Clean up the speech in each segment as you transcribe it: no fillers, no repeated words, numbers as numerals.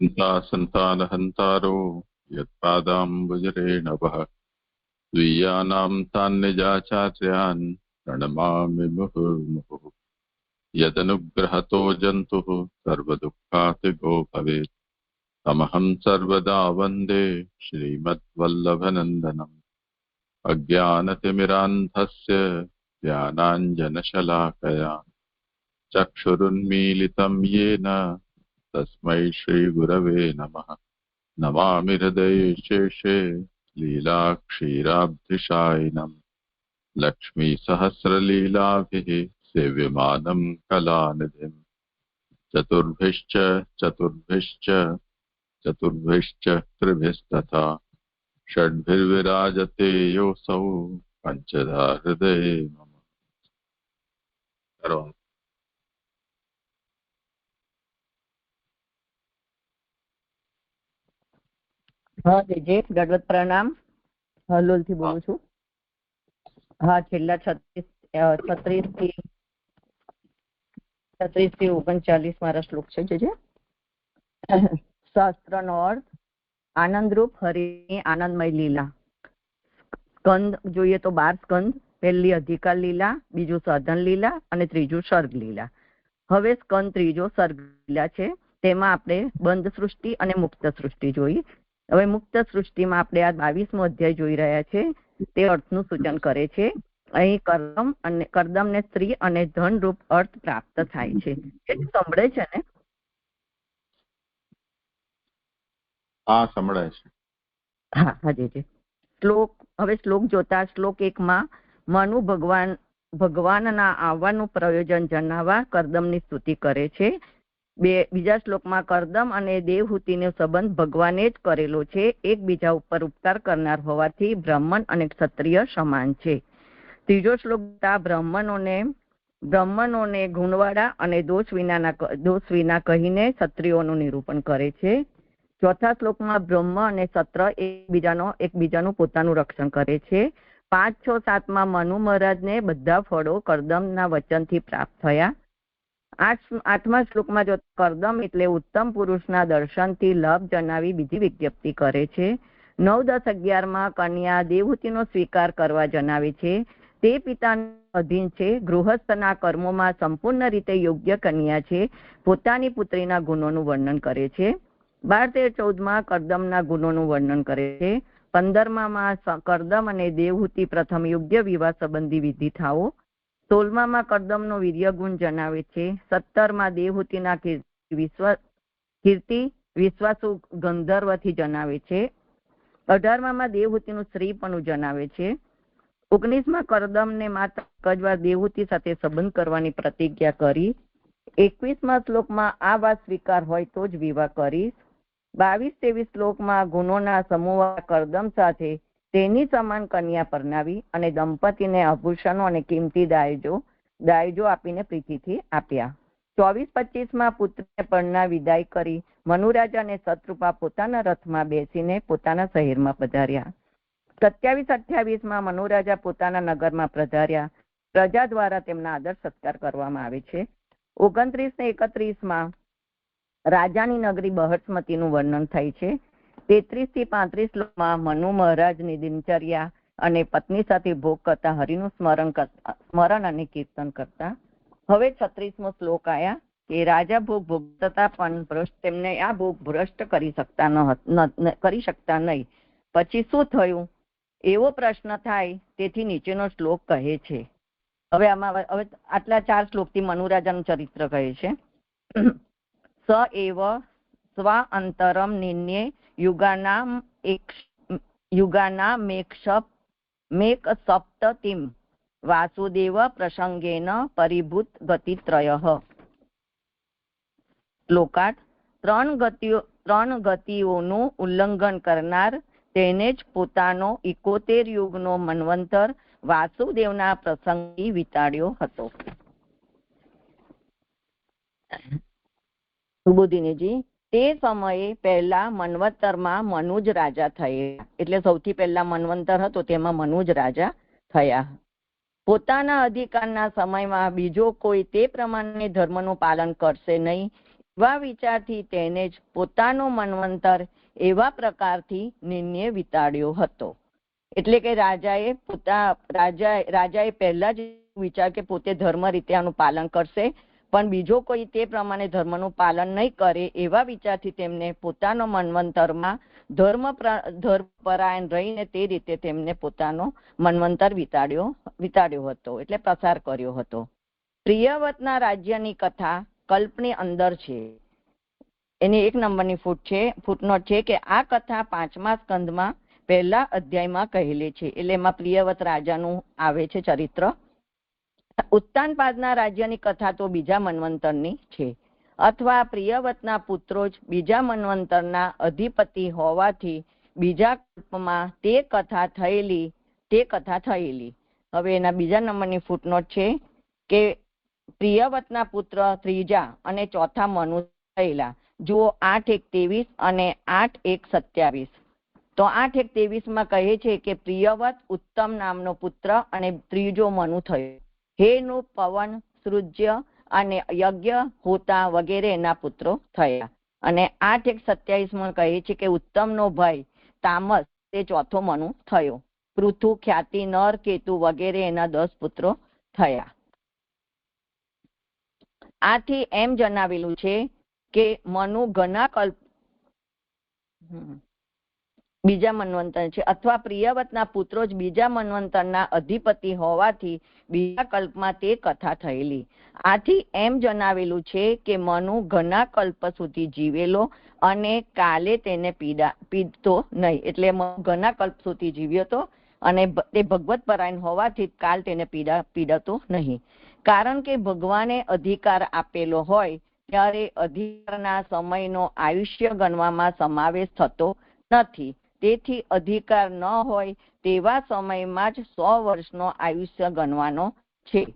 सन्तानहन्तारो यत्पादाम्बुजरेणवः स्वीयानां तान् निजाचार्यान् प्रणमामि मुहुर्मुहुः। यदनुग्रहतो जन्तुः सर्वदुःखातिगो भवेत् तमहं सर्वदा वन्दे श्रीमद्वल्लभनन्दनम्। अज्ञानतिमिरान्धस्य ज्ञानाञ्जनशलाकया चक्षुरुन्मीलितं येन तस्मै श्रीगुरवे नमः। नमामि हृदयेशेषे लीलाक्षीराब्धिशायिनम् लक्ष्मीसहस्रलीलाभिः सेव्यमानं कलानिधिम्। चतुर्भिश्च चतुर्भिश्च चतुर्भिश्च त्रिभिस्तथा षड्भिर्विराजते योऽसौ पञ्चधा हृदये मम। હા જીજે ગઢવત પ્રણામ. હલોલ થી બોલું છું. હા, છેલ્લા 36 થી 39 મારા શ્લોક છે જીજે. શાસ્ત્રનો અર્થ આનંદરૂપ હરિની આનંદમય લીલા. સ્કંદ જોઈએ તો 12 સ્કંદ. પહેલી અધિકાર લીલા, બીજું સાધન લીલા અને ત્રીજું સર્ગ લીલા. હવે સ્કંદ ત્રીજો સર્ગ લીલા છે. તેમાં આપણે બંધ સૃષ્ટિ અને મુક્ત સૃષ્ટિ જોઈ. હવે મુક્ત સૃષ્ટિમાં આપણે આ 22મો અધ્યાય જોઈ રહ્યા છે. તે અર્થનું સૂચન કરે છે. અહીં કરદમને સ્ત્રી અને ધન રૂપ અર્થ પ્રાપ્ત થાય છે. એ સંભળે છે ને? હા, સંભળાય છે. હા હાજી. હવે શ્લોક જોતા શ્લોક 1 માં મનુ ભગવાનના આવવાનું પ્રયોજન જણાવવા કરદમની સ્તુતિ કરે છે. બીજા શ્લોકમાં કરદમ અને દેવહૂતિનો સંબંધ ભગવાને જ કરેલો છે. એકબીજા ઉપર ઉપકાર કરનાર હોવાથી બ્રાહ્મણ અને ક્ષત્રિય સમાન છે. ત્રીજો શ્લોક બ્રાહ્મણોને ગુણવાળા અને દોષ વિના કહીને ક્ષત્રિયોનું નિરૂપણ કરે છે. ચોથા શ્લોકમાં બ્રહ્મ અને ક્ષત્ર એકબીજાનું પોતાનું રક્ષણ કરે છે. 5, 6, 7માં મનુ મહારાજને બધા ફળો કરદમના વચનથી પ્રાપ્ત થયા. 8મા શ્લોકમાં જો કરદમ એટલે ઉત્તમ પુરુષના દર્શનથી લાભ જણાવી બીજી વિજ્ઞપ્તિ કરે છે. 9, 10, 11માં કન્યા દેવહૂતિનો સ્વીકાર કરવા જણાવે છે. તે પિતાના અધીન છે. ગૃહસ્થના કર્મોમાં સંપૂર્ણ રીતે યોગ્ય કન્યા છે. પોતાની પુત્રીના ગુણોનું વર્ણન કરે છે. 12, 13, 14માં કરદમના ગુણોનું વર્ણન કરે છે. 15માં કરદમ અને દેવહૂતિ પ્રથમ યોગ્ય વિવાહ સંબંધી વિધિ થાઓ. 16માં કરદમનો વીર્ય ગુણ જણાવે છે. 17માં દેવહૂતિના કીર્તિ વિશ્વાસુ ગંધર્વથી જણાવે છે. 18માં દેવહૂતિનું સ્ત્રીપણું જણાવે છે. 19માં કરદમને માત્ર કજવાર દેવહૂતિ સાથે સંબંધ કરવાની પ્રતિજ્ઞા કરી. 21મા શ્લોકમાં આ વાત સ્વીકાર હોય તો જ વિવાહ કરીશ. 22, 23 શ્લોકમાં ગુણોના સમૂહ કરદમ સાથે તેની સમાન કન્યા પરણાવી અને દંપતીને આભૂષણો અને કિંમતી દાયજો આપીને પ્રીતિથી આપ્યા. 24, 25માં પુત્રને પરણા વિદાય કરી મનુરાજા અને શત્રુપા પોતાના રથમાં બેસીને પોતાના શહેરમાં પધાર્યા. 27, 28માં મનુરાજા પોતાના નગરમાં પધાર્યા. પ્રજા દ્વારા તેમના આદર સત્કાર કરવામાં આવે છે. 29 ને 31માં રાજાની નગરી બહસ્મતીનું વર્ણન થાય છે. 33 થી 35 શ્લોકમાં મનુ મહારાજની દિનચર્યા અને પત્ની સાથે ભોગ કરતા હરિનું સ્મરણ અને કીર્તન કરતા. હવે 36મો શ્લોક આયા કે રાજા ભોગ ભોગતા પણ તેમને આ ભોગ ભ્રષ્ટ કરી શકતા નહીં. પછી શું થયું એવો પ્રશ્ન થાય. તેથી નીચેનો શ્લોક કહે છે. હવે આટલા 4 શ્લોકથી મનુરાજાનું ચરિત્ર કહે છે. સ એવ સ્વ અંતરમ નિન્યે યુગાના મેક સપ્તતિમ વાસુદેવ પ્રસંગેન પરિભૂત ગતિત્રયઃ. શ્લોકાર્થ: 3 ગતિઓનું ઉલ્લંઘન કરનાર તેને જ પોતાનો 71 યુગનો મન્વંતર વાસુદેવના પ્રસંગી વિતાડ્યો હતો. સુબોધિનીજી, તે સમયે પહેલા મન્વંતરમાં મનુ જ રાજા થયા. એટલે સૌથી પહેલા મન્વંતર હતો તેમાં મનુ જ રાજા થયા. પોતાના અધિકારના સમયમાં બીજો કોઈ તે પ્રમાણે ધર્મનું પાલન કરશે નહીં એવા વિચારથી તેને જ પોતાનો મન્વંતર એવા પ્રકારથી નિર્ણય વિતાડ્યો હતો. એટલે કે રાજાએ પહેલા જ વિચાર કે પોતે ધર્મ રીતે આનું પાલન કરશે, પણ બીજો કોઈ તે પ્રમાણે ધર્મનું પાલન નહીં કરે એવા વિચારથી તેમને પોતાનો મન્વંતરમાં ધર્મપરાયણ રહીને તે રીતે તેમને પોતાનો મન્વંતર વિતાડ્યો હતો, એટલે પ્રસાર કર્યો હતો. પ્રિયવ્રતના રાજ્યની કથા કલ્પની અંદર છે. એની 1 નંબરની ફૂટનોટ છે કે આ કથા 5મા સ્કંદમાં 1લા અધ્યાયમાં કહેલી છે. એટલે એમાં પ્રિયવ્રત રાજાનું આવે છે ચરિત્ર. ઉત્તાનપાદના રાજ્યની કથા તો બીજા મન્વંતરની છે, અથવા પ્રિયવ્રતના પુત્રો જ બીજા મન્વંતરના અધિપતિ હોવાથી બીજા કલ્પમાં તે કથા થયેલી. હવે એના બીજા નંબરની ફૂટનોટ છે કે પ્રિયવ્રતના પુત્ર 3જા અને 4થા મનુ થયેલા. જુઓ 8:1:23 અને 8:1:27. તો 8:1:23 કહે છે કે પ્રિયવ્રત ઉત્તમ નામનો પુત્ર અને 3જો મનુ થયો. હેનુ, પવન, સૃજ્ય અને યજ્ઞ, હોતા વગેરે એના પુત્રો થયા. અને 8:1:27 કહે છે કે ઉત્તમનો ભાઈ તામસ તે 4થો મનુ થયો. પૃથુ, ખ્યાતિ, નર, કેતુ વગેરે એના 10 પુત્રો થયા. આથી એમ જણાવેલું છે કે મનુ ઘણા કલ્પ બીજા મન્વંતર છે, અથવા પ્રિયવ્રતના પુત્રો જ બીજા મન્વંતરના અધિપતિ હોવાથી બીજા કલ્પમાં તે કથા થયેલી. આથી એમ જણાવેલું છે કે મનુ ઘણા કલ્પ સુધી જીવેલો અને કાલે તેને પીડતો નહીં. એટલે ઘણા કલ્પ સુધી જીવ્યો હતો અને તે ભગવત પરાયણ હોવાથી કાલ તેને પીડાતો નહીં. કારણ કે ભગવાને અધિકાર આપેલો હોય ત્યારે અધિકારના સમયનો આયુષ્ય ગણવામાં સમાવેશ થતો નથી. તેથી અધિકાર ન હોય તેવા સમયમાં જ 100 વર્ષનો આયુષ્ય ગણવાનો છે.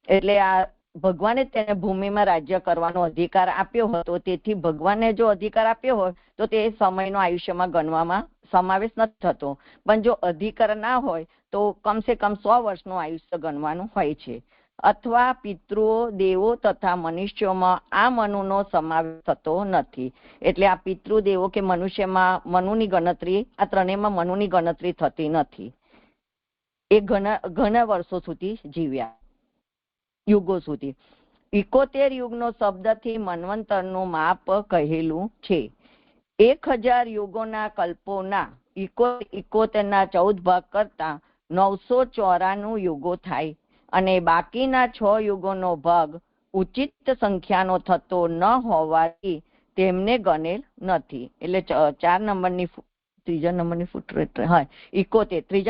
એટલે આ ભગવાને તેને ભૂમિમાં રાજ્ય કરવાનો અધિકાર આપ્યો હતો. તેથી ભગવાને જો અધિકાર આપ્યો હોય તો તે સમયનો આયુષ્યમાં ગણવામાં સમાવેશ નથી થતો. પણ જો અધિકાર ના હોય તો કમસે કમ 100 વર્ષનું આયુષ્ય ગણવાનું હોય છે. અથવા પિતૃઓ, દેવો તથા મનુષ્યોમાં આ મનુનો સમાવેશ થતો નથી. એટલે આ પિતૃદેવો કે મનુષ્યમાં મનુની ગણતરી, આ ત્રણેયમાં મનુની ગણતરી થતી નથી. એ ઘણા વર્ષો સુધી જીવ્યા, યુગો સુધી. 71 યુગનો શબ્દથી મન્વંતરનું માપ કહેલું છે. 1000 યુગોના કલ્પોના 71ના 14 ભાગ કરતા 994 યુગો થાય અને બાકીના 6 યુગોનો ભાગ ઉચિત સંખ્યાનો થતો ન હોવાથી તેમને ગણેલ નથી. એટલે 3જા નંબરની ત્રીજા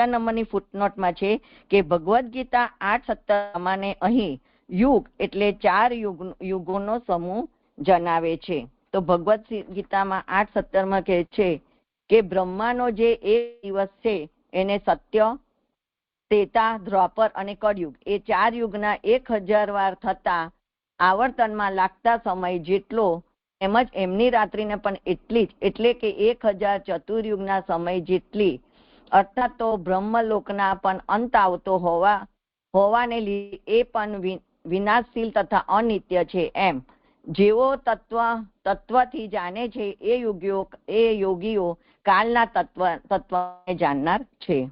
નંબરની ફૂટનોટમાં છે કે ભગવદ્ ગીતા 8:17 પ્રમાણે અહીં યુગ એટલે 4 યુગોનો સમૂહ જણાવે છે. તો ભગવદ્ ગીતામાં 8:17 કહે છે કે બ્રહ્માનો જે એક દિવસ છે એને સત્ય, ત્રેતા, દ્વાપર અને કળયુગ એ 4 યુગના 1000 વાર થતા આવર્તનમાં લાગતા સમય જેટલો, એમજ એમની રાત્રિને પણ એટલી જ, એટલે કે 1000 ચતુર્યુગના સમય જેટલી, અર્થાત તો બ્રહ્મલોકના પણ અંત આવતો હોવાને લીધે એ પણ વિનાશશીલ તથા અનિત્ય છે. એમ જેવો તત્વથી જાણે છે એ યોગીઓ કાલના તત્વને જાણનાર છે.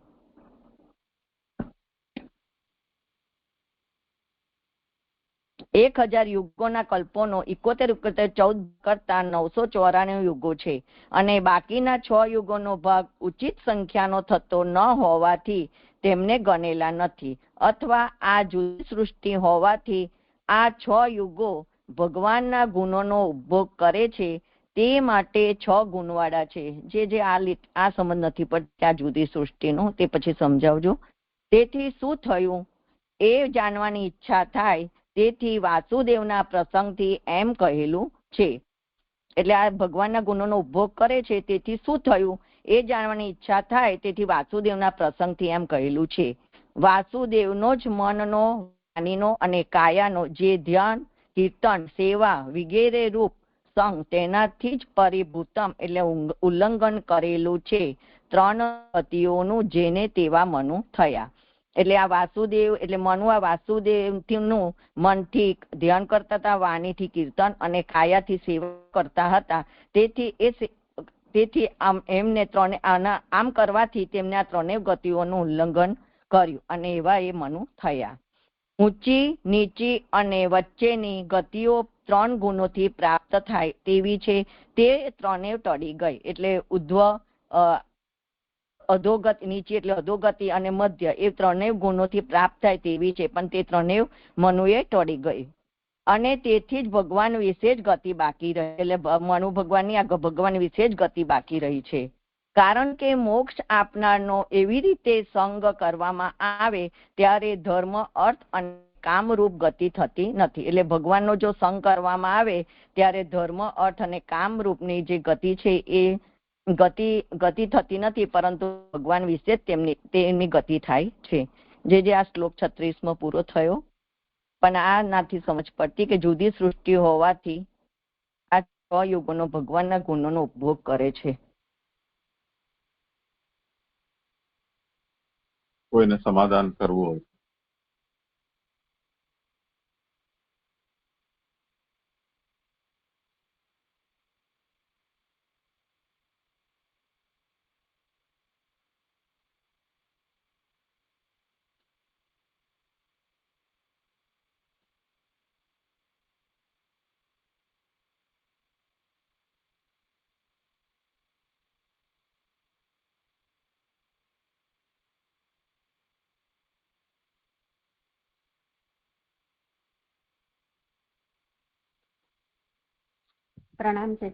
એક 1000 યુગોના કલ્પોનો 71 કરતા 994 યુગો છે અને બાકીના 6 યુગોનો ભાગ ઉચિત સંખ્યાનો થતો ન હોવાથી તેમને ગણેલા નથી. અથવા આ જુદી સૃષ્ટિ હોવાથી આ 6 યુગો ભગવાનના ગુણોનો ઉપભોગ કરે છે, તે માટે 6 ગુણવાળા છે. જે આ સમજ નથી પડતી આ જુદી સૃષ્ટિનો, તે પછી સમજાવજો. તેથી શું થયું એ જાણવાની ઈચ્છા થાય, તેથી વાસુદેવના પ્રસંગથી એમ કહેલું છે. એટલે આ ભગવાનના ગુણોનો ઉપભોગ કરે છે, તેથી શું થયું એ જાણવાની ઈચ્છા થાય, તેથી વાસુદેવના પ્રસંગથી એમ કહેલું છે. વાસુદેવનો જ મનનો, વાણીનો અને કાયાનો જે ધ્યાન, કીર્તન, સેવા વગેરે રૂપ સંગ તેનાથી જ પરિભૂતમ એટલે ઉલ્લંઘન કરેલું છે 3 પતિઓનું, જેને તેવા મનુ થયા. એટલે આ વાસુદેવ એટલે મનુ આ વાસુદેવનું મનથી ધ્યાન કરતા હતા, વાણીથી કીર્તન અને કાયાથી સેવા કરતા હતા. તેથી એમને આમ કરવાથી તેમને આ ત્રણેય ગતિઓનું ઉલ્લંઘન કર્યું અને એવા એ મનુ થયા. ઊંચી, નીચી અને વચ્ચેની ગતિઓ 3 ગુણોથી પ્રાપ્ત થાય તેવી છે, તે ત્રણેય ટળી ગઈ. એટલે ઉધ્વ, અધોગતિ, નીચી એટલે અધોગતિ અને મધ્ય, એ ત્રણેય ગુણોથી પ્રાપ્ત થાય તેવી છે, પણ તે ત્રણેય મનુએ ટળી ગઈ. અને તેથી જ ભગવાન વિશે જ ગતિ બાકી રહી. એટલે મનુ ભગવાનની આ ભગવાન વિશે જ ગતિ બાકી રહી છે. કારણ કે મોક્ષ આપનારનો એવી રીતે સંગ કરવામાં આવે ત્યારે ધર્મ, અર્થ અને કામરૂપ ગતિ થતી નથી. એટલે ભગવાનનો જો સંગ કરવામાં આવે ત્યારે ધર્મ, અર્થ અને કામરૂપની જે ગતિ છે એ ગતિ થતી નથી, પરંતુ ભગવાન વિશે તેમની ગતિ થાય છે. જે આ શ્લોક 36 પૂરો થયો. પણ આ નથી સમજ પડતી કે જુદી સૃષ્ટિ હોવાથી આ 6 યુગોનો ભગવાનના ગુણોનો ઉપભોગ કરે છે. કોઈને સમાધાન કરવું હોય. પ્રણામ છે.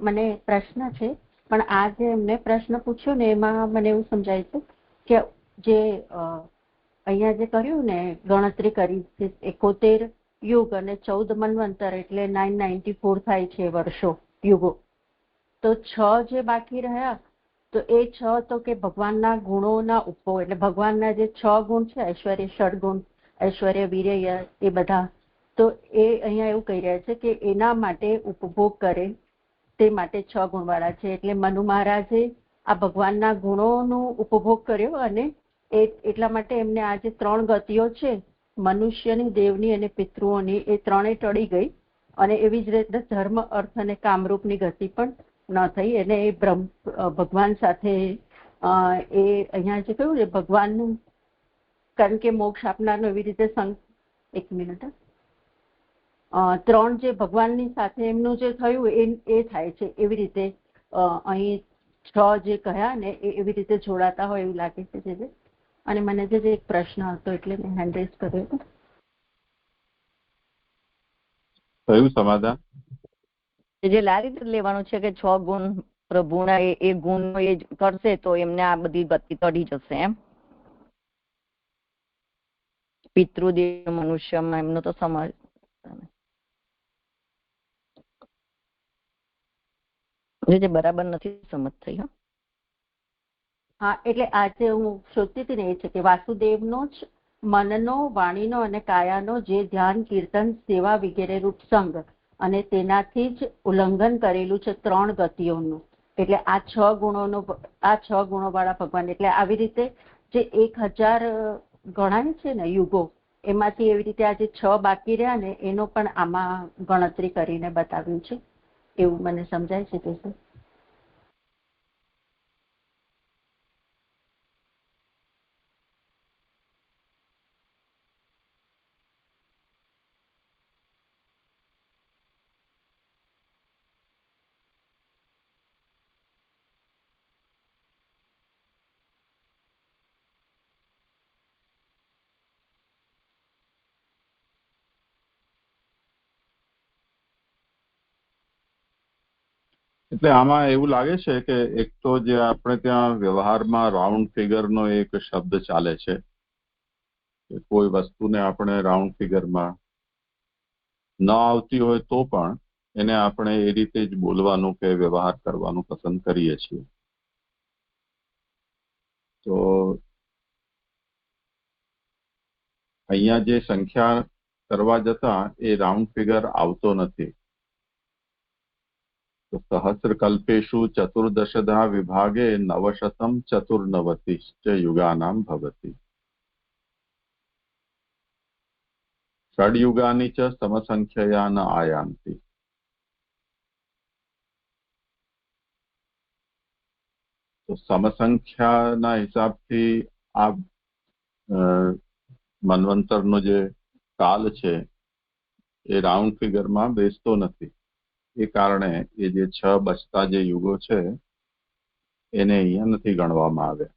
મને પ્રશ્ન છે, પણ આ જે એમને પ્રશ્ન પૂછ્યો ને એમાં મને એવું સમજાય છે કે જે અહીંયા જે કર્યું ને ગણતરી કરી 71 યુગ અને 14 મન્વંતર એટલે 994 થાય છે વર્ષો, યુગો. તો 6 જે બાકી રહ્યા તો એ 6 તો કે ભગવાનના ગુણોના ઉપભોગ, એટલે ભગવાનના જે 6 ગુણ છે, ઐશ્વર્ય, ષડગુણ, ઐશ્વર્ય, વીર્ય, એ બધા, તો એ અહીંયા એવું કહી રહ્યા છે કે એના માટે ઉપભોગ કરે તે માટે 6 ગુણવાળા છે. એટલે મનુ મહારાજે આ ભગવાનના ગુણોનો ઉપભોગ કર્યો અને એટલા માટે એમને આ જે 3 ગતિઓ છે, મનુષ્યની, દેવની અને પિતૃઓની, એ ત્રણેય ટળી ગઈ. અને એવી જ રીતે ધર્મ, અર્થ અને કામરૂપની ગતિ પણ ન થઈ. અને એ ભગવાન સાથે એ અહીંયા જે કહ્યું ને ભગવાનનું, કારણ કે મોક્ષ આપનારનો એવી રીતે સંગ, 1 મિનિટ, 3 જે ભગવાનની સાથે એમનું જે થયું એ થાય છે. એવી રીતે અહીં 6 જે કહ્યા ને એ એવી રીતે જોડાતા હોય એવું લાગે છે. અને મને જે એક પ્રશ્ન હતો એટલે મેં હેન્ડ રેઝ કર્યો હતો. થયું સમાધાન? જે લારી લેવાનું છે કે 6 ગુણ પ્રભુના, એ ગુણ એ કરશે તો એમને આ બધી ગતિ ટળી જશે. એમ પિતૃદેવ, મનુષ્યમાં એમનો તો સમાજ. જે બરાબર નથી સમજ થઈ. હા, એટલે આજે હું શોધતી હતી ને એ છે કે વાસુદેવનો જ મનનો, વાણીનો અને કાયાનો જે ધ્યાન, કીર્તન, સેવા વગેરે રૂપ સંગ અને તેનાથી જ ઉલ્લંઘન કરેલું છે 3 ગતિઓનું. એટલે આ 6 ગુણોનો, આ 6 ગુણો વાળા ભગવાન, એટલે આવી રીતે જે 1000 ગણાય છે ને યુગો, એમાંથી એવી રીતે આ જે 6 બાકી રહ્યા ને એનો પણ આમાં ગણતરી કરીને બતાવ્યું છે, એવું મને સમજાય છે. તે એટલે આમાં એવું લાગે છે કે એક તો જે આપણે ત્યાં વ્યવહારમાં રાઉન્ડ ફિગરનો એક શબ્દ ચાલે છે, કે કોઈ વસ્તુને આપણે રાઉન્ડ ફિગરમાં ન આવતી હોય તો પણ એને આપણે એ રીતે જ બોલવાનું કે વ્યવહાર કરવાનું પસંદ કરીએ છીએ. તો અહીંયા જે સંખ્યા કરવા જતા એ રાઉન્ડ ફિગર આવતો નથી. તો સહસ્રકલ્પેષુ ચતુર્દશધા વિભાગે 9 શતમ 94 યુગાનામ ભવતિ. षड्युगानि च समसंख्यया न आयान्ति। तो समसंख्याना हिसाबथी आ મન્વંતરનો જે કાલ છે એ રાઉન્ડ ફિગરમાં બેસતો નથી. એ કારણે એ જે 6 બચતા જે યુગો છે એને અહીંયા નથી ગણવામાં આવ્યા.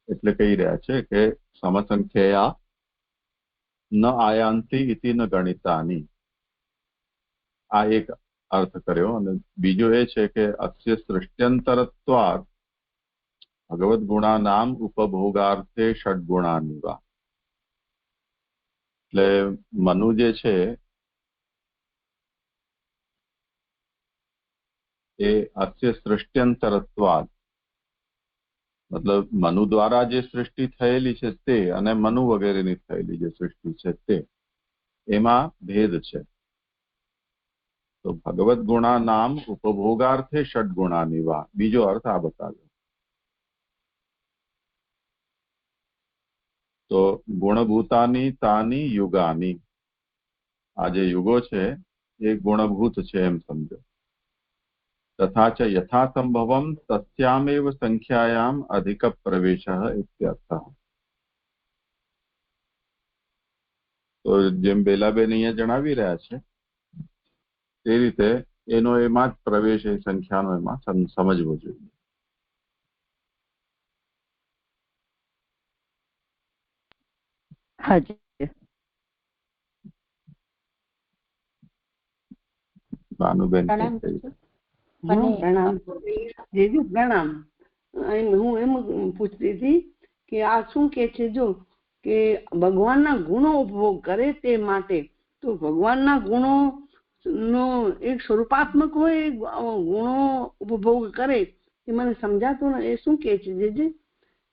એટલે કહી રહ્યા છે કે સમસંખ્યયા ન આયાંતિ ઇતિ ન ગણિતાની. આ એક અર્થ કર્યો. અને બીજો એ છે કે અસ્ય સૃષ્ટ્યંતરત્વાत् ભગવદ ગુણાનામ ઉપભોગાર્થે ષડગુણાની વા. એટલે મનુ જે છે એ અસ્ય સૃષ્ટ્યંતરત્વાદ, મતલબ મનુ દ્વારા જે સૃષ્ટિ થયેલી છે તે અને મનુ વગેરેની થયેલી જે સૃષ્ટિ છે તે એમાં ભેદ છે. તો ભગવદ ગુણાનામ ઉપભોગાર્થે ષડગુણાની વા. બીજો અર્થ આ બતાવ્યો. તો ગુણભૂતાની તાની યુગાની, આ જે યુગો છે એ ગુણભૂત છે એમ સમજો. તથા ચ યથા સંભવમ તસ્યામેવ સંખ્યાયામ અધિક પ્રવેશઃ ઇત્યર્થઃ. તો જેમ બેલાબેન અહીંયા જણાવી રહ્યા છે તે રીતે એનો એમાં જ પ્રવેશ, એ સંખ્યાનો એમાં સમજવો જોઈએ. હાજી. ભાનુબેન પ્રણામ. જીજુ પ્રણામ. હું એમ પૂછતી હતી કે આ શું કે છે, જો કે ભગવાનના ગુણો ઉપભોગ કરે તે માટે, તો ભગવાનના ગુણો નો એક સ્વરૂપાત્મક હોય, ગુણો ઉપભોગ કરે એ મને સમજાતું ને. એ શું કે છે જે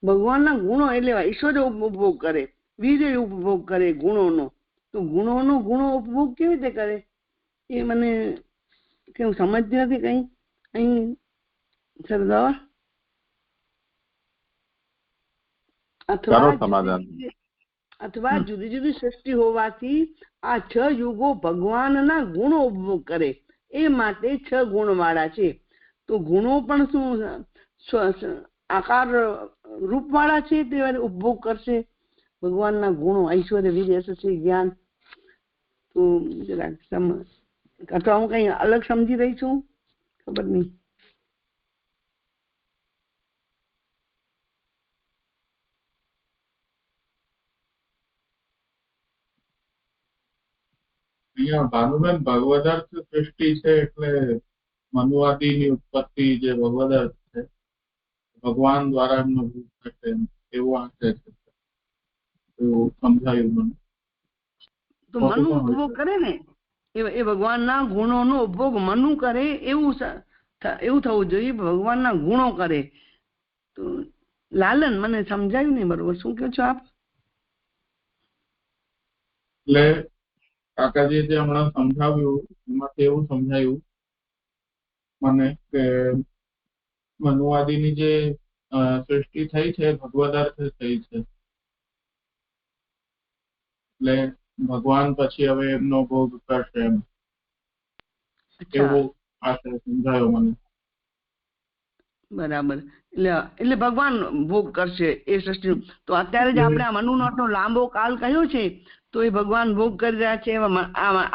ભગવાનના ગુણો એટલે ઈશ્વરે ઉપભોગ કરે, વીરે ઉપભોગ કરે ગુણોનો, તો ગુણોનો ગુણો ઉપભોગ કેવી રીતે કરે એ મને કેવું સમજતી નથી કઈ અહીં સરદાર. અથવા જુદી જુદી સૃષ્ટિ હોવાથી આ 6 યુગો ભગવાનના ગુણો ઉપભોગ કરે એ માટે 6 ગુણ વાળા છે. તો ગુણો પણ શું આકાર રૂપ વાળા છે, તે ઉપભોગ કરશે ભગવાનના ગુણો, ઐશ્વર્ય, વીર, યશસ્વી, જ્ઞાન. તો જરાક અથવા હું કઈ અલગ સમજી રહી છું, ખબર નહીં. અહીંયા ભાનુબેન ભગવદાર્થ સૃષ્ટિ છે એટલે મનુવાદીની ઉત્પત્તિ જે ભગવદાર્થ છે ભગવાન દ્વારા એમનો ભૂત થશે એવું આશય છે, એવું સમજાયું મને. તો મનુ ઉપભોગ કરે ને એ ભગવાનના ગુણોનો ઉપભોગ મનુ કરે એવું થવું જોઈએ. ભગવાનના ગુણો કરે. તો લાલન મને સમજાયું નહીં બરોબર. શું કહો છો આપ? એટલે કાકાજી જે હમણાં સમજાવ્યું એમાંથી એવું સમજાયું મને કે મનુવાદીની જે સૃષ્ટિ થઈ છે ભગવદાર્થ થઈ છે, એટલે ભગવાન પછી હવે એમનો ભોગ કરશે એમ, એવું આશય સમજાયો મને. બરાબર. એટલે ભગવાન ભોગ કરશે એ સૃષ્ટિ. તો અત્યારે જ આપણે આ મનુનો આટલો લાંબો કાલ કહ્યો છે, તો એ ભગવાન ભોગ કરી રહ્યા છે.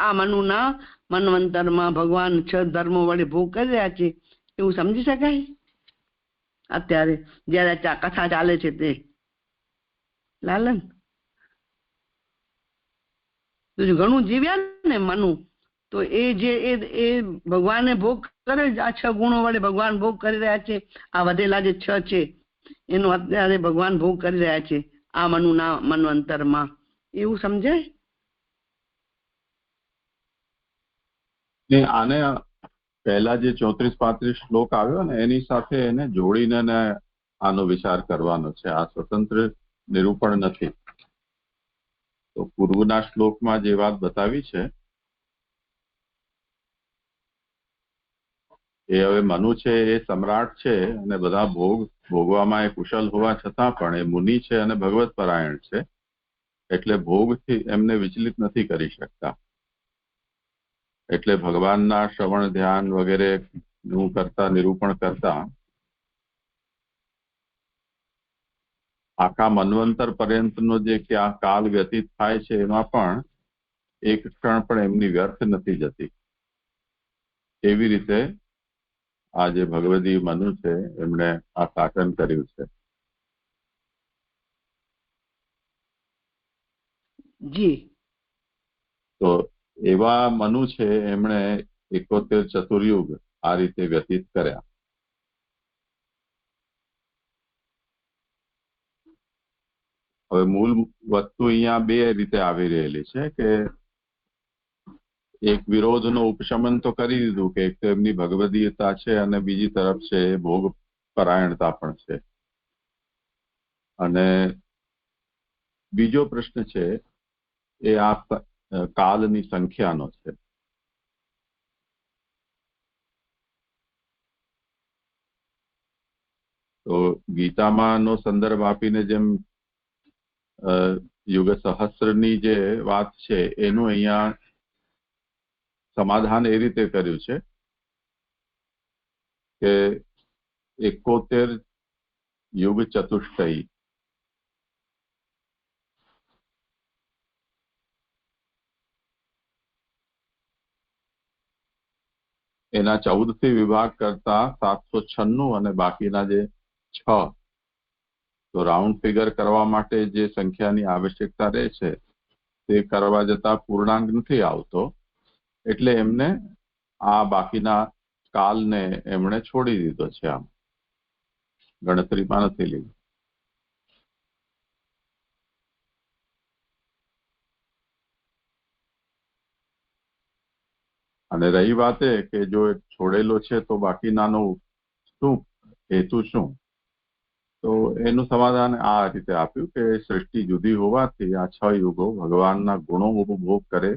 આ મનુના મન્વંતરમાં ભગવાન 6 ધર્મો વડે ભોગ કરી રહ્યા છે એવું સમજી શકાય અત્યારે જયારે કથા ચાલે છે તે. લાલન ઘણું જીવ્યા ને મનુ, તો એ જે એ ભગવાને ભોગ કરે, આ 6 ગુણો વડે ભગવાન ભોગ કરી રહ્યા છે. આ વધેલા જે 6 છે એનો અત્યારે ભગવાન ભોગ કરી રહ્યા છે આ મનુના મન્વંતરમાં, એવું સમજાય? આને પહેલા જે 34-35 શ્લોક આવ્યો ને એની સાથે એને જોડીને આનો વિચાર કરવાનો છે. આ સ્વતંત્ર નિરૂપણ નથી. તો પૂર્વના શ્લોકમાં જે વાત બતાવી છે એ હવે મનુ છે એ સમ્રાટ છે અને બધા ભોગવામાં એ કુશલ હોવા છતાં પણ એ મુનિ છે અને ભગવત પરાયણ છે. એટલે ભોગથી એમને વિચલિત નથી કરી શકતા. એટલે ભગવાનના શ્રવણ ધ્યાન વગેરે નું કરતા નિરૂપણ કરતા આખા મન્વંતર પર્યંતનો જે કાલ વ્યતીત થાય છે એમાં પણ એક ક્ષણ પણ એમની વ્યર્થ નથી જતી. એવી રીતે આ જે ભગવદી મનુ છે એમણે આ શાસન કર્યું છે. જી તો એવા મનુ છે એમણે 71 ચતુર્યુગ આ રીતે વ્યતીત કર્યા. હવે મૂળ વસ્તુ અહીંયા બે રીતે આવી રહેલી છે કે એક વિરોધનો ઉપશમન તો કરી દીધું કે એક તો એમની ભગવદીયતા છે અને બીજી તરફ છે ભોગ પરાયણતા પણ છે. અને બીજો પ્રશ્ન છે એ આ કાલની સંખ્યાનો છે. તો ગીતામાંનો સંદર્ભ આપીને જેમ યુગ સહસ્રની જે વાત છે એનું અહીંયા સમાધાન એ રીતે કર્યું છે કે 71 યુગ ચતુષ્ટયી એના 14 થી વિભાગ કરતા 796 અને બાકીના જે 6 તો રાઉન્ડ ફિગર કરવા માટે જે સંખ્યાની આવશ્યકતા રહે છે તે કરવા જતા પૂર્ણાંક નથી આવતો એટલે એમને આ બાકીના કાલને એમણે છોડી દીધો છે. આમ ગણતરીમાં નથી લીધું. અને રહી વાત એ કે જો છોડેલો છે તો બાકીનાનો શું હેતુ શું, તો એનું સમાધાન આ રીતે આપ્યું કે સૃષ્ટિ જુદી હોવાથી આ 6 યુગો ભગવાનના ગુણો ઉપભોગ કરે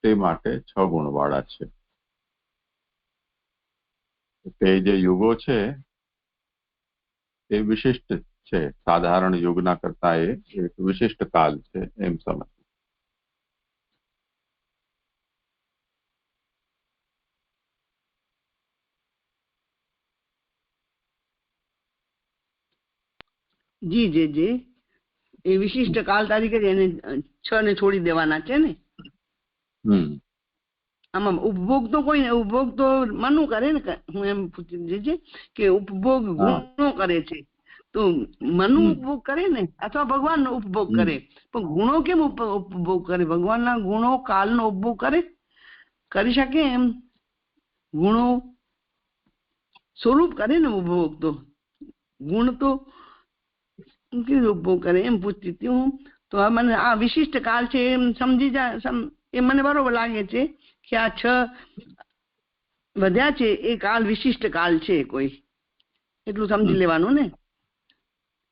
તે માટે 6 ગુણવાળા છે. તે જે યુગો છે એ વિશિષ્ટ છે, સાધારણ યુગના કરતા એ એક વિશિષ્ટ કાલ છે એમ સમજ. જી જી જી એ વિશિષ્ટ કાલ તારીખે એને 6 ને છોડી દેવાના છે ને. આમાં ઉપભોગ તો કોઈ ઉપભોગ તો મનુ કરે ને. હું એમ પૂછી છે કે ઉપભોગ ગુણો કરે છે તો મનુ ઉપભોગ કરે ને અથવા ભગવાનનો ઉપભોગ કરે, પણ ગુણો કેમ ઉપભોગ કરે? ભગવાનના ગુણો કાલનો ઉપભોગ કરી શકે એમ? ગુણો સ્વરૂપ કરે ને ઉપભોગ, તો ગુણ તો ઉપભોગ કરે એમ પૂછતી હતી હું. તો મને આ વિશિષ્ટ કાળ છે એમ સમજી જાય, એ મને બરોબર લાગે છે કે આ 6 વધ્યા છે એ કાળ વિશિષ્ટ કાળ છે કોઈ, એટલું સમજી લેવાનું ને.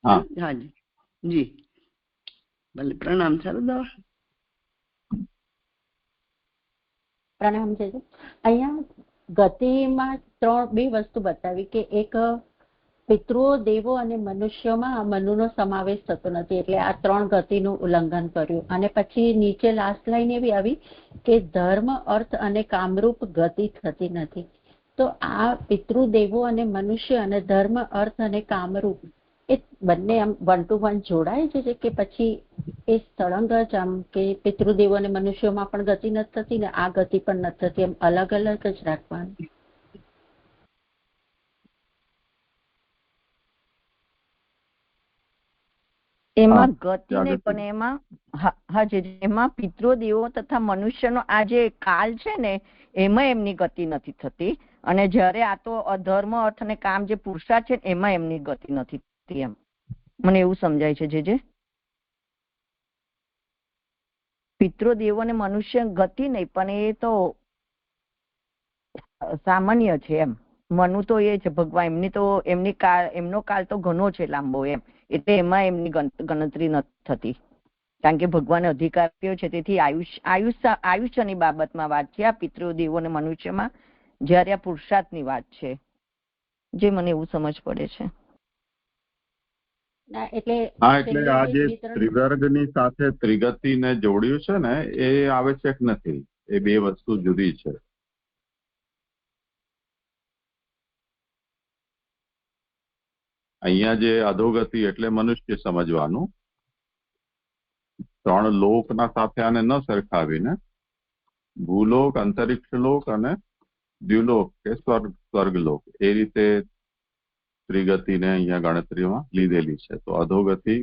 હાજી જી ભલે. પ્રણામ શારદા. પ્રણામ છે. અહીંયા ગતિમાં 2 વસ્તુ બતાવી કે એક પિતૃઓ, દેવો અને મનુષ્યોમાં મનુનો સમાવેશ થતો નથી, એટલે આ 3 ગતિનું ઉલ્લંઘન કર્યું. અને પછી નીચે લાસ્ટ લાઈન એવી આવી કે ધર્મ, અર્થ અને કામરૂપ ગતિ થતી નથી. તો આ પિતૃ, દેવો અને મનુષ્ય અને ધર્મ, અર્થ અને કામરૂપ એ બંને આમ 1 to 1 જોડાય છે કે પછી એ સળંગ જ આમ કે પિતૃદેવો અને મનુષ્યોમાં પણ ગતિ નથી થતી ને આ ગતિ પણ નથી થતી, એમ અલગ અલગ જ રાખવાનું? એમાં ગતિ નહીં, પણ એમાં એમાં પિતૃ, દેવો તથા મનુષ્યનો આ જે કાલ છે ને એમાં એમની ગતિ નથી થતી, અને જયારે આ તો અધર્મ, અર્થ અને કામ જે પુરુષાર્થ છે એમાં એમની ગતિ નથી થતી. એમ મને એવું સમજાય છે. જે પિતૃ, દેવો અને મનુષ્ય ગતિ નહીં, પણ એ તો સામાન્ય છે. એમ મનુ તો એ છે ભગવાન, એમનો કાળ તો ઘણો છે લાંબો, એમ એટલે એમાં એમની ગણતરી નથી થતી, કારણ કે ભગવાને અધિકાર આપ્યો છે. તેથી આયુષ્યની બાબતમાં વાત છે આ પિતૃ, દેવો અને મનુષ્યમાં, જયારે આ પુરુષાર્થની વાત છે. જે મને એવું સમજ પડે છે. ના એટલે હા, એટલે છેલ્લે આ જે વિતરણ ત્રિવર્ગની સાથે ત્રિગતિને જોડ્યું છે ને એ આવશ્યક નથી. એ બે વસ્તુ જુદી છે. અહીંયા જે અધોગતિ એટલે મનુષ્ય સમજવાનું. 3 લોકના સાથે આને ન સરખાવીને ભૂલોક, અંતરિક્ષ લોક અને દ્યુલોક કે સ્વર્ગલોક એ રીતે ત્રિગતિને અહીંયા ગણતરીમાં લીધેલી છે. તો અધોગતિ,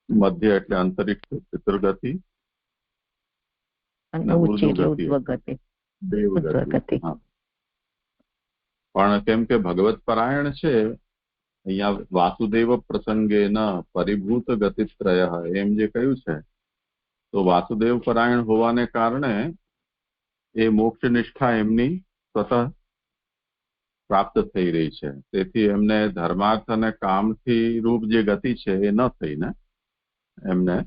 મધ્ય એટલે અંતરિક્ષ પિતૃગતિ અને અને ઊંચી એટલે ઉર્ધ્વગતિ ઉદ્વગતિ. દેવગતિ. ઉદ્વગતિ. હા, પણ કેમ કે ભગવત પરાયણ છે અહીંયા વાસુદેવ પ્રસંગે ન પરિભૂત ગતિત્રય એમ જે કહ્યું છે, તો વાસુદેવ પરાયણ હોવાને કારણે એ મોક્ષ નિષ્ઠા એમની સ્વતઃ પ્રાપ્ત થઈ રહી છે. તેથી એમને ધર્માર્થ અને કામથી રૂપ જે ગતિ છે એ ન થઈને એમને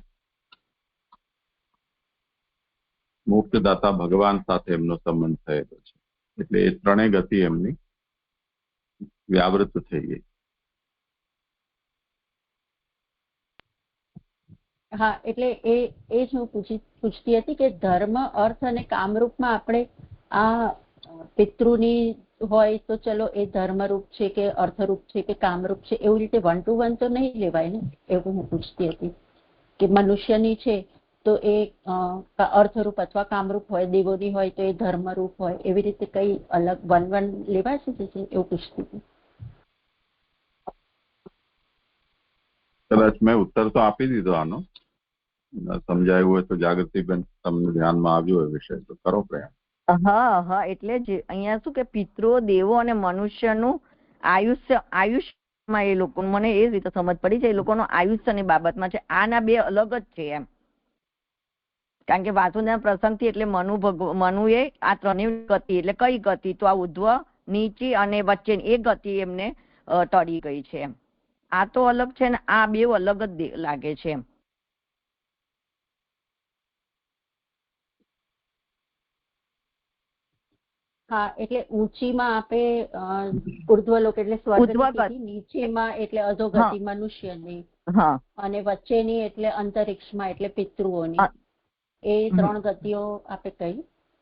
મુક્તદાતા ભગવાન સાથે એમનો સંબંધ થયેલો છે. એટલે એ ત્રણેય ગતિ એમની વ્યાવૃત થઈ ગઈ. હા, એટલે એ જ હું પૂછતી હતી કે ધર્મ, અર્થ અને કામરૂપમાં આપણે આ પિતૃની હોય તો ચલો એ ધર્મરૂપ છે કે અર્થરૂપ છે કે કામરૂપ છે, એવું રીતે 1 to 1 તો નહીં લેવાય ને, એવું હું પૂછતી હતી. કે મનુષ્યની છે તો એ અર્થરૂપ અથવા કામરૂપ હોય, દેવોની હોય તો એ ધર્મરૂપ હોય, એવી રીતે કઈ અલગ 1 લેવાય છે એવું પૂછતી હતી. કદાચ મેં ઉત્તર તો આપી દીધો આનો. સમજાયું હોય તો જાગૃતિબેન તમને ધ્યાનમાં આવ્યું હોય વિષય તો કરો પ્રયાસ. હા, એટલે જ અહીંયા શું કે પિતૃઓ, દેવો અને મનુષ્યનું આયુષ્યમાં એ લોકો, મને એ રીતે સમજ પડી છે, એ લોકોનું આયુષ્યની બાબતમાં છે. આના બે અલગ જ છે એમ. કારણ કે વાસુદેવ પ્રસંગથી એટલે મનુએ આ ત્રણેય ગતિ એટલે કઈ ગતિ, તો આ ઉધ્વ, નીચી અને વચ્ચે એ ગતિ એમને ટળી ગઈ છે એમ. આ તો અલગ છે ને આ બે અલગ જ લાગે છે એમ. હા, એટલે ઊંચીમાં આપે ઉર્ધ્વલોક એટલે સ્વર્ગ, નીચેમાં એટલે અધોગતિ મનુષ્યની, અને વચ્ચેની એટલે અંતરિક્ષમાં એટલે પિતૃઓની. એ 3 ગતિઓ આપે કહી,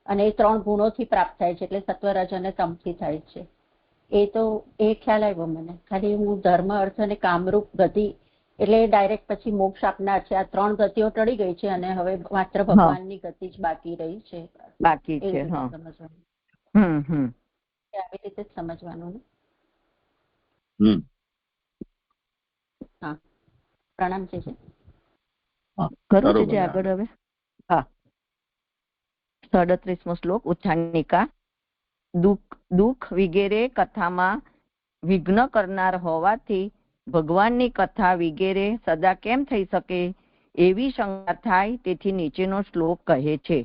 અને એ 3 ગુણોથી પ્રાપ્ત થાય છે, એટલે સત્વ, રજ અને તમથી થાય છે. એ તો એ ખ્યાલ આવ્યો મને. ખાલી હું ધર્મ, અર્થ અને કામરૂપ ગતિ એટલે ડાયરેક્ટ પછી મોક્ષ આપનાર છે. આ 3 ગતિઓ ટળી ગઈ છે અને હવે માત્ર ભગવાનની ગતિ જ બાકી રહી છે. બાકી છે. સમજવાનું આવી રીતે જ સમજવાનું ને. હા, પ્રણામ છે. ખરું છે આગળ હવે. હા, 37મો શ્લોક. ઉચ્ચાનિકા, દુઃખ વગેરે કથામાં વિઘ્ન કરનાર હોવાથી ભગવાનની કથા વગેરે સદા કેમ થઈ શકે એવી શંકા થાય, તેથી નીચેનો શ્લોક કહે છે.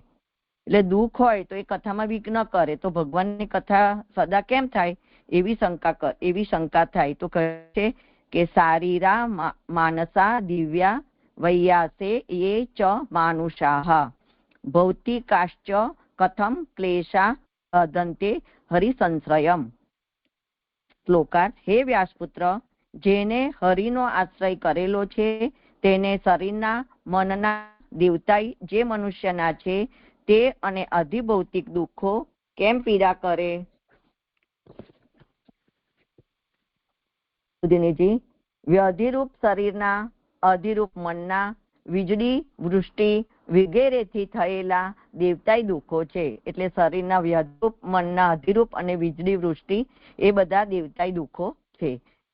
એટલે દુઃખ હોય તો એ કથામાં વિઘ્ન કરે તો ભગવાનની કથા સદા કેમ થાય એવી શંકા થાય. તો કહે છે કે શારીરા માનસા દિવ્યા વૈયાસે યે ચ માનુષાઃ ભૌતિકાશ્ચ કથમ ક્લેશા અદંતે હરિસંશ્રયમ. શ્લોકાર્થ. હે વ્યાસપુત્ર, જેને હરિનો આશ્રય કરેલો છે તેને શરીરના, મનના, દેવતાઈ જે મનુષ્યના છે તે અને અધિભૌતિક દુઃખો કેમ પીડા કરે? વ્યધિરૂપ શરીરના, અધિરૂપ મનના, વીજળી, વૃષ્ટિ વગેરેથી થયેલા દેવતાઈ દુઃખો છે. એટલે શરીરના વ્યધિરૂપ, મનના અધિરૂપ અને વીજળી, વૃષ્ટિ એ બધા દેવતાઈ દુઃખો છે.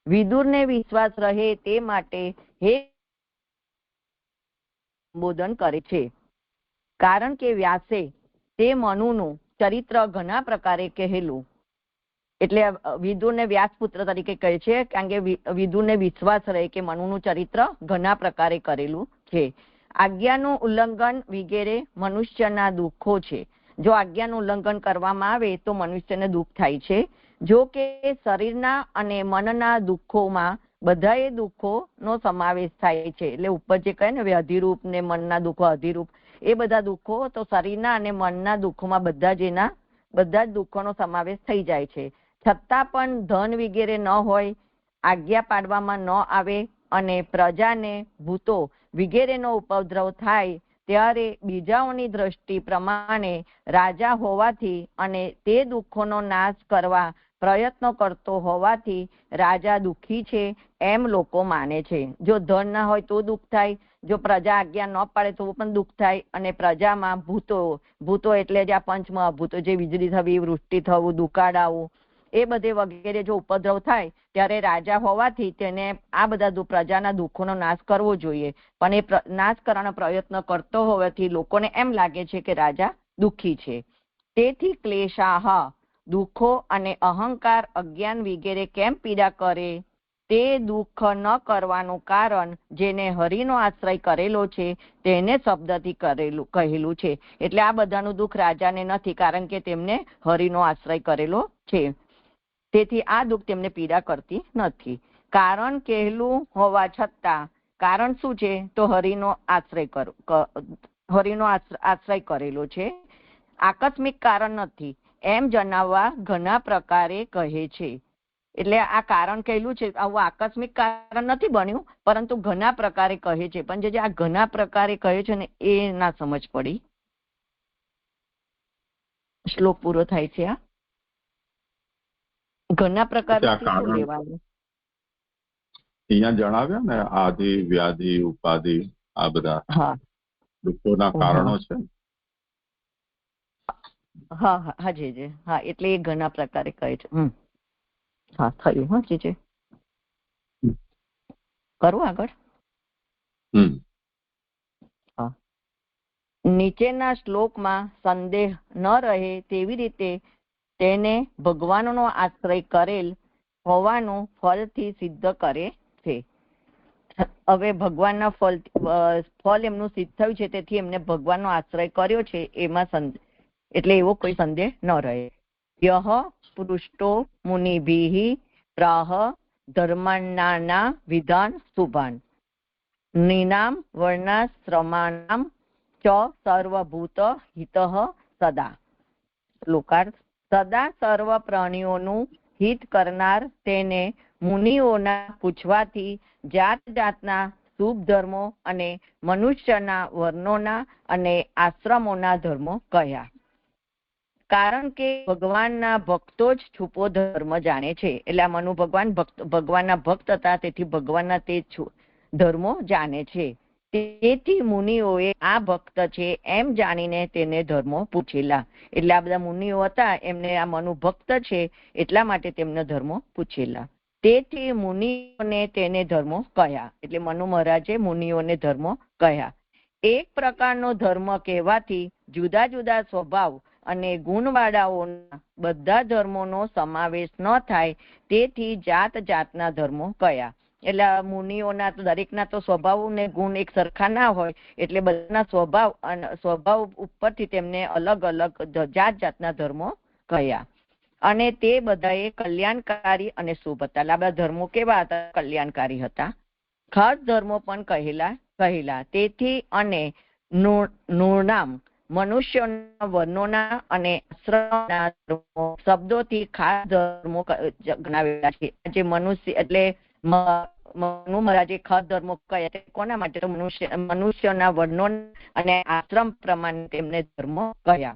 વિદુરને વિશ્વાસ રહે તે માટે હે સંબોધન કરે છે. કારણ કે વ્યાસે તે મનુનું ચરિત્ર ઘણા પ્રકારે કહેલું. એટલે વિદુરને વ્યાસપુત્ર તરીકે કહે છે કારણ કે વિદુરને વિશ્વાસ રહે કે મનુનું ચરિત્ર ઘણા પ્રકારે કરેલું છે. આજ્ઞાનું ઉલ્લંઘન વગેરે મનુષ્યના દુઃખો છે. જો આજ્ઞાનું ઉલ્લંઘન કરવામાં આવે તો મનુષ્યને દુઃખ થાય છે. જો કે શરીરના અને મનના દુઃખોમાં બધા એ દુઃખોનો સમાવેશ થાય છે. એટલે ઉપર જે કહે ને અધિરૂપ ને મનના દુઃખો, અધિરૂપ એ બધા દુઃખો તો શરીરના અને મનના દુઃખોમાં બધા જ દુઃખોનો સમાવેશ થઈ જાય છે. છતાં પણ ધન વગેરે ન હોય આજ્ઞા પાડવામાં ન આવે અને પ્રજાને ભૂતો વગેરેનો ઉપદ્રવ થાય ત્યારે બીજાઓની દ્રષ્ટિ પ્રમાણે રાજા હોવાથી અને તે દુઃખોનો નાશ કરવા પ્રયત્નો કરતો હોવાથી રાજા દુઃખી છે એમ લોકો માને છે. જો ધન ના હોય તો દુઃખ થાય, જો પ્રજા આજ્ઞા ન પાડે તો પણ દુઃખ થાય, અને પ્રજામાં ભૂતો એટલે જે આ પંચમહાભૂતો, જે વીજળી થવી, વૃષ્ટિ થવું, દુકાળ એ બધે વગેરે જો ઉપદ્રવ થાય ત્યારે રાજા હોવાથી તેને આ બધા પ્રજાના દુઃખોનો નાશ કરવો જોઈએ, પણ એ નાશ કરવાનો પ્રયત્ન કરતો હોવાથી લોકોને એમ લાગે છે કે રાજા દુઃખી છે. તેથી ક્લેશાહ દુઃખો અને અહંકાર અજ્ઞાન વગેરે કેમ પીડા કરે? તે દુઃખ ન કરવાનું કારણ જેને હરિનો આશ્રય કરેલો છે તેને શબ્દથી કહેલું છે. એટલે આ બધાનું દુઃખ રાજાને નથી, કારણ કે તેમને હરિનો આશ્રય કરેલો છે. તેથી આ દુઃખ તેમને પીડા કરતી નથી. કારણ કહેલું હોવા છતાં કારણ શું છે? તો હરિનો આશ્રય કરેલો છે. આકસ્મિક કારણ નથી એમ જણાવવા ઘણા પ્રકારે કહે છે. એટલે આ કારણ કહેલું છે, આવું આકસ્મિક કારણ નથી બન્યું, પરંતુ ઘણા પ્રકારે કહે છે. પણ જે આ ઘણા પ્રકારે કહે છે ને એ ના સમજ પડી. શ્લોક પૂરો થાય છે. આ ઘણા પ્રકાર લેવાનું અહીંયા જણાવ્યા ને, આદિ વ્યાધિ ઉપાધિ આ બધા દુઃખોના કારણો છે. હા જી હા, એટલે એ ઘણા પ્રકારે કહે છે. હા થયું. હા જી કરું આગળ. નીચેના શ્લોકમાં સંદેહ ન રહે તેવી રીતે તેને ભગવાનનો આશ્રય કરેલ હોવાનું ફળથી સિદ્ધ કરે છે. હવે ભગવાનના ફળ એમનું સિદ્ધ થયું છે, તેથી એમને ભગવાનનો આશ્રય કર્યો છે, એમાં એટલે એવો કોઈ સંદેહ ન રહે. યહ પૃષ્ટો મુનિભિઃ પ્રાહ ધર્માણાના વિધાન શુભાન નિનામ વર્ણાશ્રમાણામ ચ સર્વભૂત હિતઃ સદા. શ્લોકાર્થ. સદા સર્વ પ્રાણીઓનું હિત કરનાર તેને મુનિઓના પૂછવાથી જાત જાતના શુભ ધર્મો અને મનુષ્યના વર્ણોના અને આશ્રમોના ધર્મો કહ્યા. કારણ કે ભગવાનના ભક્તો જ છુપો ધર્મ જાણે છે. એટલે આ મનુ ભગવાન ભગવાનના ભક્ત હતા, તેથી ભગવાનના તે ધર્મો જાણે છે. તેથી મુનિઓએ આ ભક્ત છે એમ જાણીને તેને ધર્મો પૂછેલા. એટલે આ બધા મુનિઓ હતા, એમને આ મનુ ભક્ત છે એટલા માટે તેમને ધર્મો પૂછેલા. તેથી મુનિઓને તેને ધર્મો કહ્યા. એટલે મનુ મહારાજે મુનિઓને ધર્મો કહ્યા. એક પ્રકારનો ધર્મ કહેવાથી જુદા જુદા સ્વભાવ અને ગુણવાળાઓના બધા ધર્મોનો સમાવેશ ન થાય, તેથી જાત જાતના ધર્મો કયા. એટલે મુનિઓના તો દરેકના તો સ્વભાવ ને ગુણ એક સરખા ના હોય, એટલે બધાના સ્વભાવ ઉપરથી તેમને અલગ અલગ જાત જાતના ધર્મો કયા. અને તે બધાએ કલ્યાણકારી અને શુભ હતા. આ બધા ધર્મો કેવા હતા? કલ્યાણકારી હતા. ખાસ ધર્મો પણ કહેલા. તેથી અને નૃણામ મનુષ્યોના વર્ણોના અને આશ્રમના ધર્મો શબ્દોથી ખાસ ધર્મો ગણાવેલા છે. જે મનુષ્ય એટલે મનુ મહારાજે ખાસ ધર્મો કયા છે કોના માટે? તો મનુષ્યના વર્ણો અને આશ્રમ પ્રમાણે તેમને ધર્મો કયા.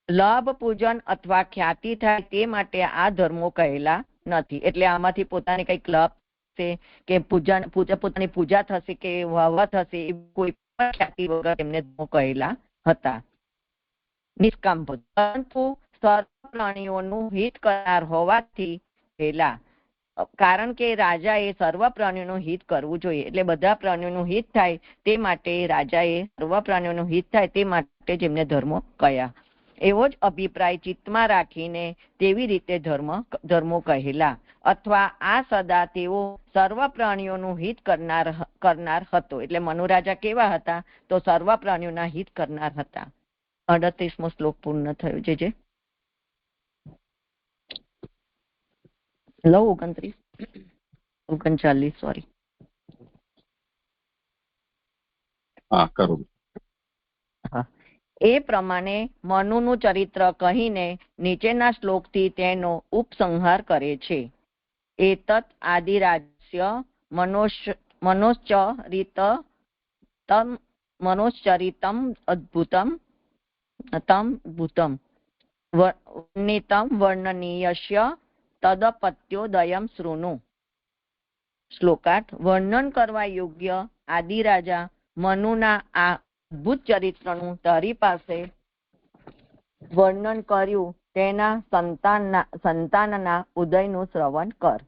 લાભ પૂજન અથવા ખ્યાતિ થાય તે માટે આ ધર્મો કહેલા નથી. એટલે આમાંથી પોતાને કઈક લાભ છે કે પોતાની પૂજા થશે કે વાહવા થશે, કોઈ પણ ખ્યાતિ વગર તેમને ધર્મો કહેલા હતા. નિષ્કામ ભક્ત, પરંતુ સર્વ પ્રાણીઓનું હિત કરનાર હોવાથી પહેલા, કારણ કે રાજાએ સર્વ પ્રાણીઓનું હિત કરવું જોઈએ. એટલે બધા પ્રાણીઓનું હિત થાય તે માટે રાજાએ સર્વ પ્રાણીઓનું હિત થાય તે માટે જેમને ધર્મો કયા. એવો જ અભિપ્રાય ચિત્તમાં રાખીને તેવી રીતે ધર્મો કહેલા. અથવા આ સદા તેઓ સર્વ પ્રાણીઓનું હિત કરનાર હતો. એટલે મનુ રાજા કેવા હતા? તો સર્વ પ્રાણીઓના હિત કરનાર હતા. 38મો શ્લોક પૂર્ણ થયો. જે 39 સોરી. એ પ્રમાણે મનુનું ચરિત્ર કહીને નીચેના શ્લોકથી તેનો ઉપસંહાર કરે છે. एतत् आदिराज्य मनोश्चरितम् अद्भुतं तं भूतं वर्णितं वर्णनीयस्य तदपत्योदयं शृणु. શ્લોકાર્થ. વર્ણન કરવા યોગ્ય આદિરાજા મનુના આ અદ્ભુત ચરિત્રનું તારી પાસે વર્ણન કર્યું તેના સંતાનના ઉદયનું શ્રવણ કર.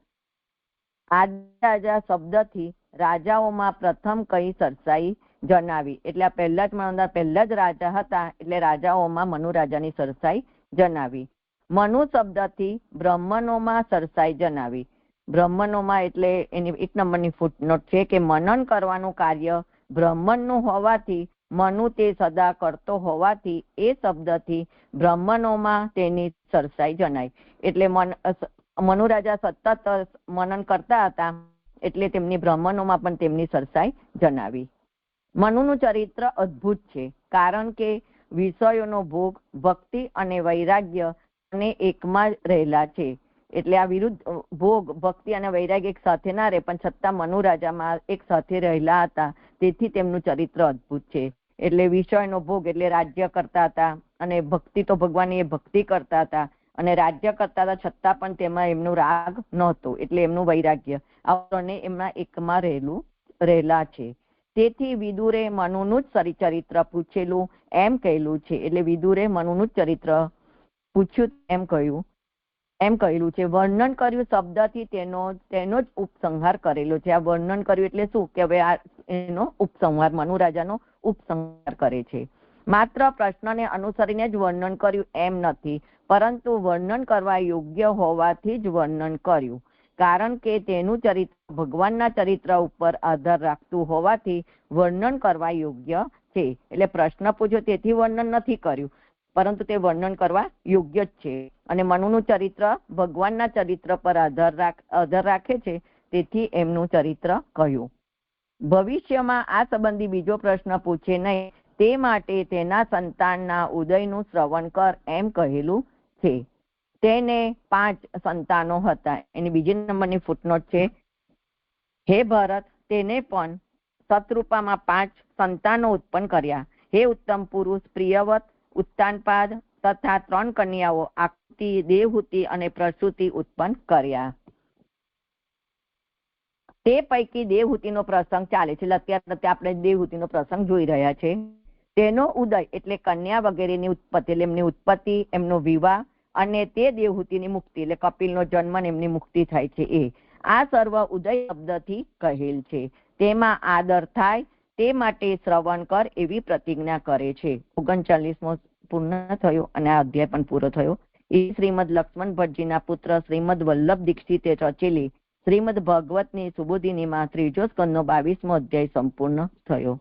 આદિરાજા શબ્દથી રાજાઓમાં પ્રથમ કઈ સરસાઈ જણાવી. એટલે આ પહેલા જ રાજા હતા એટલે રાજાઓમાં મનુ રાજાની સરસાઈ જણાવી. મનુ શબ્દથી બ્રાહ્મણોમાં સરસાઈ જણાવી. બ્રાહ્મણોમાં એટલે એની 1 નંબરની ફૂટનોટ છે કે મનન કરવાનું કાર્ય બ્રાહ્મણનું હોવાથી મનુ તે સદા કરતો હોવાથી એ શબ્દથી બ્રાહ્મણોમાં તેની સરસાઈ જણાય. એટલે મનુ રાજા સતત મનન કરતા હતા એટલે તેમની બ્રાહ્મણોમાં પણ તેમની સરસાઈ જણાવી. મનુનું ચરિત્ર અદ્ભુત છે કારણ કે વિષયોનો ભોગ, ભક્તિ અને વૈરાગ્ય અને એકમાં જ રહેલા છે. એટલે આ વિરુદ્ધ ભોગ, ભક્તિ અને વૈરાગ્ય એક સાથે ના રહે પણ છતાં મનુ રાજામાં એક સાથે રહેલા હતા તેથી તેમનું ચરિત્ર અદ્ભુત છે. એટલે વિષયનો ભોગ એટલે રાજ્ય કરતા હતા અને ભક્તિ તો ભગવાનની ભક્તિ કરતા હતા અને રાજ્ય કરતા હતા છતાં પણ તેમાં એમનું રાગ નહોતો એટલે એમનું વૈરાગ્ય અને એમના એકમાં રહેલા છે. તેથી વિદુરે મનુનું જ ચરિત્ર પૂછેલું એમ કહેલું છે. એટલે વિદુરે મનુનું જ ચરિત્ર પૂછ્યું એમ કહેલું છે. વર્ણન કર્યું શબ્દથી તેનો જ ઉપસંહાર કરેલો છે. આ વર્ણન કર્યું એટલે શું કે હવે એનો ઉપસંહાર મનુ રાજાનો ઉપસંહાર કરે છે. માત્ર પ્રશ્નને અનુસરીને જ વર્ણન કર્યું એમ નથી પરંતુ વર્ણન કરવા યોગ્ય હોવાથી જ વર્ણન કર્યું કારણ કે તેનું ચરિત્ર ભગવાનના ચરિત્ર ઉપર આધાર રાખતું હોવાથી વર્ણન કરવા યોગ્ય છે. એટલે પ્રશ્ન પૂછ્યો તેથી વર્ણન નથી કર્યું પરંતુ તે વર્ણન કરવા યોગ્ય જ છે અને મનુનું ચરિત્ર ભગવાનના ચરિત્ર પર આધાર રાખે છે તેથી એમનું ચરિત્ર કહ્યું. ભવિષ્યમાં આ સંબંધી બીજો પ્રશ્ન પૂછે નહીં તે માટે તેના સંતાનના ઉદયનું શ્રવણ કર એમ કહેલું છે. તેને 5 સંતાનો હતા. એની 2 નંબરની ફૂટનોટ છે. હે ભરત, તેને પણ શતરૂપામાં 5 સંતાનો ઉત્પન્ન કર્યા. હે ઉત્તમ પુરુષ, પ્રિયવત, ઉત્તાનપાદ તથા 3 કન્યાઓ આકૃતિ, દેવહૂતિ અને પ્રસૂતિ ઉત્પન્ન કર્યા. તે પૈકી દેવહૂતિનો પ્રસંગ ચાલે છે. અત્યારે આપણે દેવહૂતિનો પ્રસંગ જોઈ રહ્યા છે. તેનો ઉદય એટલે કન્યા વગેરેની ઉત્પત્તિ એટલે એમની ઉત્પત્તિ, એમનો વિવાહ અને તે દેવહૂતિની મુક્તિ એટલે કપિલનો જન્મ અને એમની મુક્તિ થાય છે. આ સર્વ ઉદય શબ્દથી કહેલ છે. તેમાં આદર થાય તે માટે શ્રવણ કર એવી પ્રતિજ્ઞા કરે છે. 39મો પૂર્ણ થયો અને આ અધ્યાય પણ પૂરો થયો. એ શ્રીમદ લક્ષ્મણ ભટ્ટજીના પુત્ર શ્રીમદ વલ્લભ દીક્ષિતે રચેલી શ્રીમદ ભાગવતની સુબોધિનીમાં 3જો સ્કંદનો 22મો અધ્યાય સંપૂર્ણ થયો.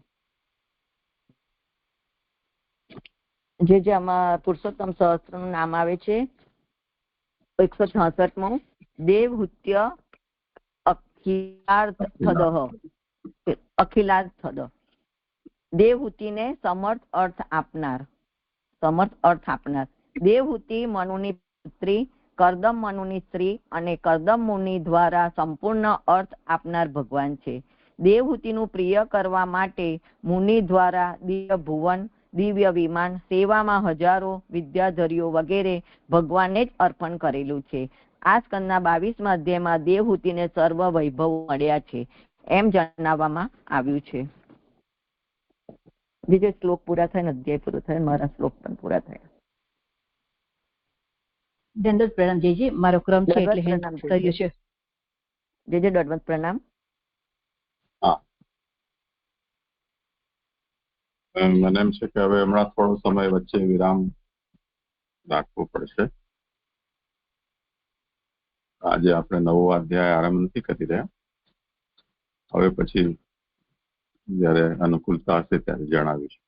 જે આમાં પુરુષોત્તમ સહસ્ત્રનું નામ આવે છે 166મો દેવહૂત્ય અખિલાર્થદ. દેવહૂતિને સમર્થ અર્થ આપનાર. દેવહૂતિ મનુની પુત્રી, કરદમ મનુની સ્ત્રી અને કરદમ મુનિ દ્વારા સંપૂર્ણ અર્થ આપનાર ભગવાન છે. દેવહૂતિનું પ્રિય કરવા માટે મુનિ દ્વારા દિવ્ય ભુવન, દિવ્ય વિમાન, સેવામાં હજારો વિદ્યાધરીઓ વગેરે ભગવાનને જ અર્પણ કરેલું છે. આ સ્કંદના 22મા અધ્યાયમાં દેવહૂતિને સર્વ વૈભવ મળ્યા છે એમ જણાવવામાં આવ્યું છે. બીજો શ્લોક પૂરા થાય ને અધ્યાય પૂરો થાય, મારા શ્લોક પણ પૂરા થયા. દંડવત પ્રણામ જીજી, મારો ક્રમ છે એટલે હેન્ડ કર્યું છે. જીજી દંડવત પ્રણામ. મને એમ છે કે હવે હમણાં થોડો સમય વચ્ચે વિરામ રાખવો પડશે. આજે આપણે નવો અધ્યાય આરંભ નથી કરી રહ્યા. હવે પછી જયારે અનુકૂળતા હશે ત્યારે જણાવીશું.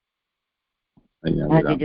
અહીંયા